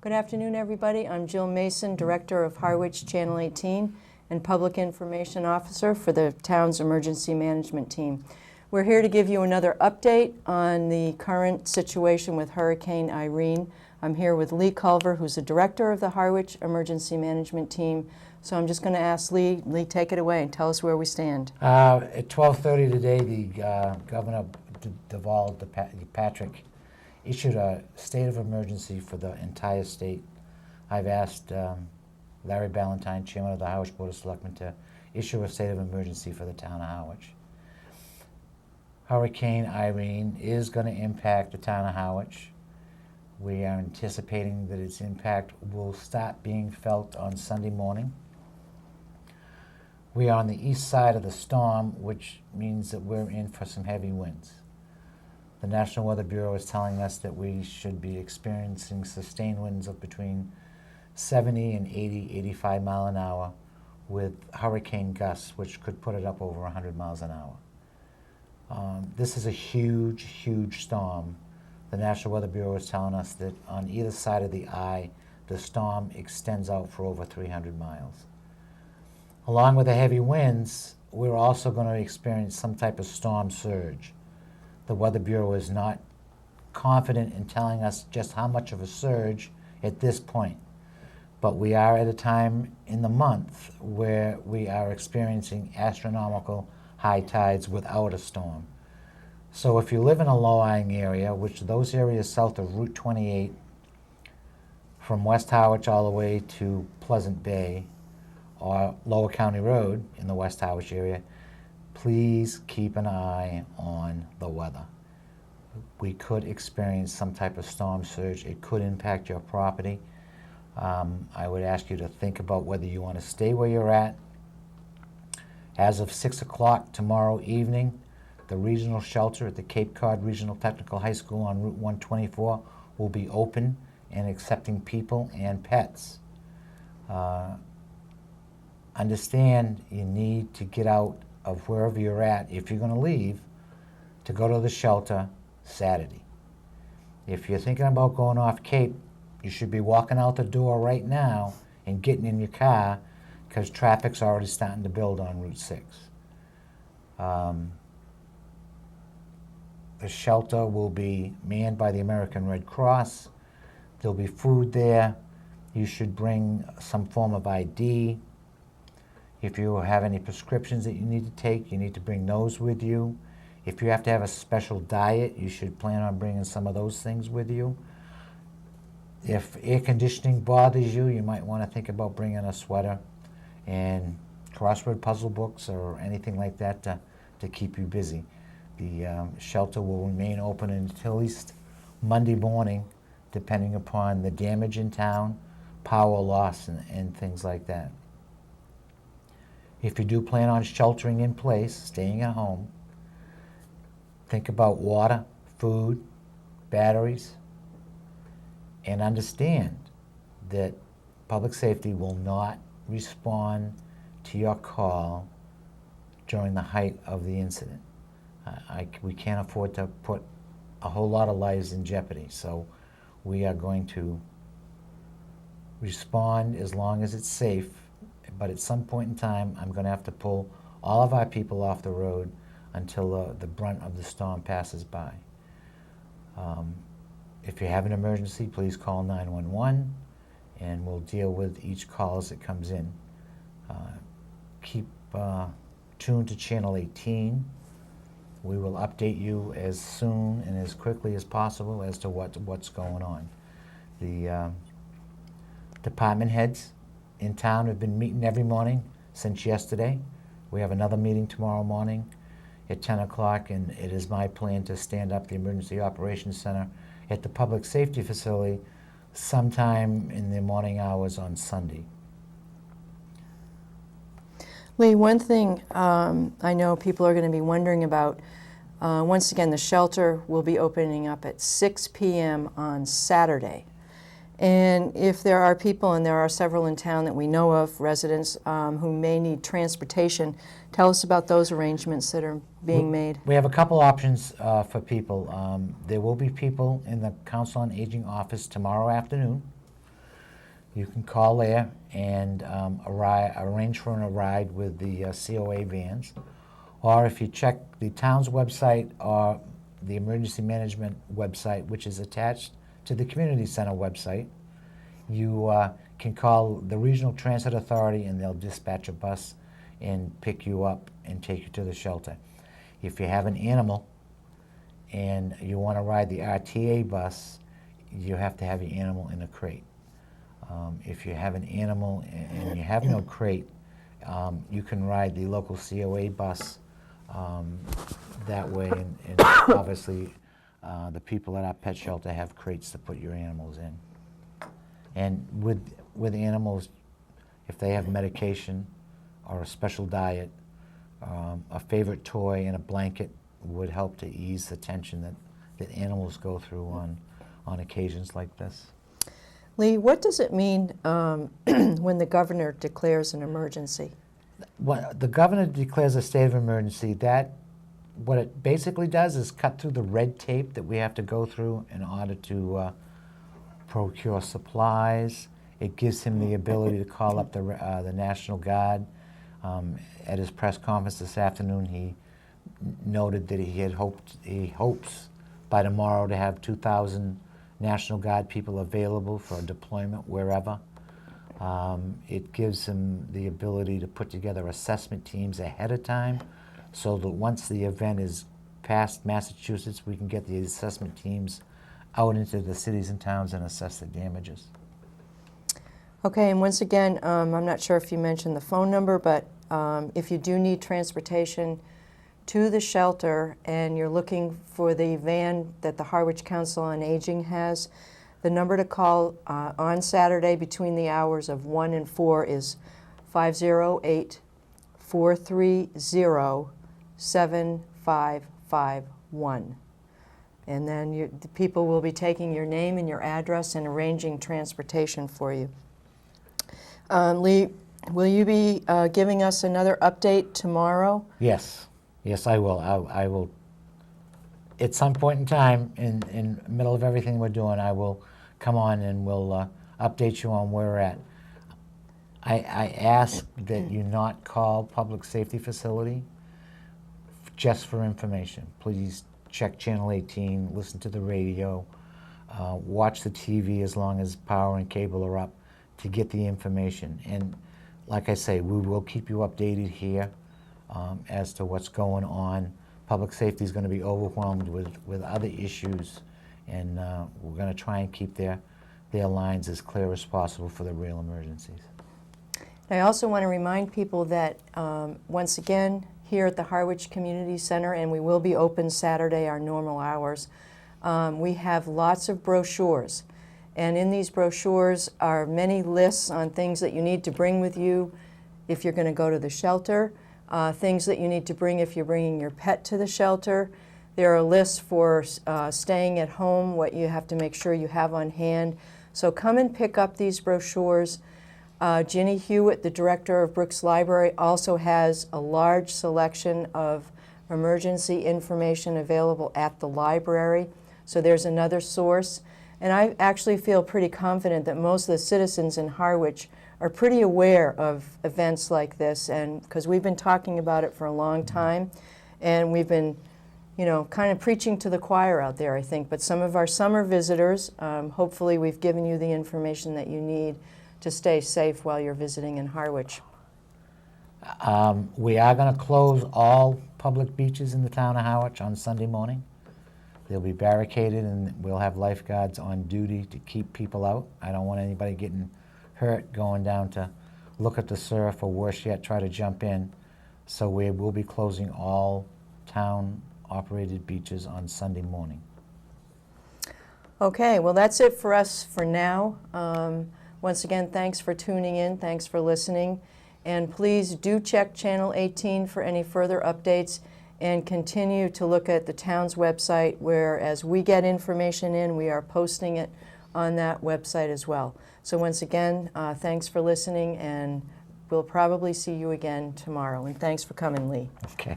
Good afternoon, everybody. I'm Jill Mason, Director of Harwich Channel 18 and Public Information Officer for the town's emergency management team. We're here to give you another update on the current situation with Hurricane Irene. I'm here with Lee Culver, who's the Director of the Harwich Emergency Management Team. So I'm just going to ask Lee. Lee, take it away and tell us where we stand. At 12:30 today, the Governor Deval Patrick issued a state of emergency for the entire state. I've asked Larry Ballantyne, Chairman of the Harwich Board of Selectmen, to issue a state of emergency for the town of Harwich. Hurricane Irene is going to impact the town of Harwich. We are anticipating that its impact will start being felt on Sunday morning. We are on the east side of the storm, which means that we're in for some heavy winds. The National Weather Bureau is telling us that we should be experiencing sustained winds of between 70 and 80, 85 mile an hour with hurricane gusts, which could put it up over 100 miles an hour. This is a huge, huge storm. The National Weather Bureau is telling us that on either side of the eye, the storm extends out for over 300 miles. Along with the heavy winds, we're also going to experience some type of storm surge. The Weather Bureau is not confident in telling us just how much of a surge at this point, but we are at a time in the month where we are experiencing astronomical high tides without a storm. So if you live in a low-lying area, which those areas south of Route 28, from West Harwich all the way to Pleasant Bay, or Lower County Road in the West Harwich area, please keep an eye on the weather. We could experience some type of storm surge. It could impact your property. I would ask you to think about whether you want to stay where you're at. As of 6 o'clock tomorrow evening, the regional shelter at the Cape Cod Regional Technical High School on Route 124 will be open and accepting people and pets. Understand you need to get out of wherever you're at, if you're going to leave, to go to the shelter Saturday. If you're thinking about going off Cape, you should be walking out the door right now and getting in your car, because traffic's already starting to build on Route 6. The shelter will be manned by the American Red Cross. There'll be food there. You should bring some form of ID. If you have any prescriptions that you need to take, you need to bring those with you. If you have to have a special diet, you should plan on bringing some of those things with you. If air conditioning bothers you, you might want to think about bringing a sweater and crossword puzzle books or anything like that to keep you busy. The shelter will remain open until at least Monday morning, depending upon the damage in town, power loss, and things like that. If you do plan on sheltering in place, staying at home, think about water, food, batteries, and understand that public safety will not respond to your call during the height of the incident. We can't afford to put a whole lot of lives in jeopardy, so we are going to respond as long as it's safe. But at some point in time, I'm going to have to pull all of our people off the road until the brunt of the storm passes by. If you have an emergency, please call 911, and we'll deal with each call as it comes in. Keep tuned to Channel 18. We will update you as soon and as quickly as possible as to what's going on. The department heads in town have been meeting every morning since yesterday. We have another meeting tomorrow morning at 10 o'clock, and it is my plan to stand up the Emergency Operations Center at the Public Safety Facility sometime in the morning hours on Sunday. Lee, one thing I know people are going to be wondering about, once again, the shelter will be opening up at 6 p.m. on Saturday. And if there are people, and there are several in town that we know of, residents who may need transportation, tell us about those arrangements that are being made. We have a couple options for people. There will be people in the Council on Aging office tomorrow afternoon You can call there and arrange for a ride with the COA vans. Or if you check the town's website or the emergency management website, which is attached to the community center website, you can call the Regional Transit Authority and they'll dispatch a bus and pick you up and take you to the shelter. If you have an animal and you want to ride the RTA bus, you have to have your animal in a crate. If you have an animal and you have no crate, you can ride the local COA bus that way, and obviously the people at our pet shelter have crates to put your animals in. And with animals, if they have medication or a special diet, a favorite toy and a blanket would help to ease the tension that animals go through on occasions like this. Lee, what does it mean when the governor declares an emergency? When the governor declares a state of emergency, what it basically does is cut through the red tape that we have to go through in order to procure supplies. It gives him the ability to call up the National Guard. At his press conference this afternoon, he noted that he hopes by tomorrow to have 2,000 National Guard people available for deployment wherever. It gives him the ability to put together assessment teams ahead of time so that once the event is past Massachusetts, we can get the assessment teams out into the cities and towns and assess the damages. Okay, and once again, I'm not sure if you mentioned the phone number, but if you do need transportation to the shelter and you're looking for the van that the Harwich Council on Aging has, the number to call on Saturday between the hours of 1 and 4 is 508-430-7551. And then the people will be taking your name and your address and arranging transportation for you. Lee, will you be giving us another update tomorrow? Yes. Yes, I will. I will. At some point in time, in the middle of everything we're doing, I will come on and we'll update you on where we're at. I ask that you not call public safety facility just for information. Please check Channel 18, listen to the radio, watch the TV as long as power and cable are up to get the information. And like I say, we will keep you updated here as to what's going on. Public safety is going to be overwhelmed with other issues, and we're going to try and keep their lines as clear as possible for the real emergencies. I also want to remind people that once again, here at the Harwich Community Center, and we will be open Saturday, our normal hours, we have lots of brochures. And in these brochures are many lists on things that you need to bring with you if you're going to go to the shelter, things that you need to bring if you're bringing your pet to the shelter. There are lists for staying at home, what you have to make sure you have on hand. So come and pick up these brochures. Ginny Hewitt, the director of Brooks Library, also has a large selection of emergency information available at the library. So there's another source. And I actually feel pretty confident that most of the citizens in Harwich are pretty aware of events like this, and because we've been talking about it for a long time, and we've been, kind of preaching to the choir out there, I think. But some of our summer visitors, hopefully we've given you the information that you need to stay safe while you're visiting in Harwich. We are going to close all public beaches in the town of Harwich on Sunday morning. They'll be barricaded, and we'll have lifeguards on duty to keep people out. I don't want anybody getting hurt going down to look at the surf, or worse yet, try to jump in. So we will be closing all town-operated beaches on Sunday morning. Okay, well, that's it for us for now. Once again, thanks for tuning in. Thanks for listening. And please do check Channel 18 for any further updates, and continue to look at the town's website, where as we get information in, we are posting it on that website as well. So once again, thanks for listening, and we'll probably see you again tomorrow. And thanks for coming, Lee. Okay.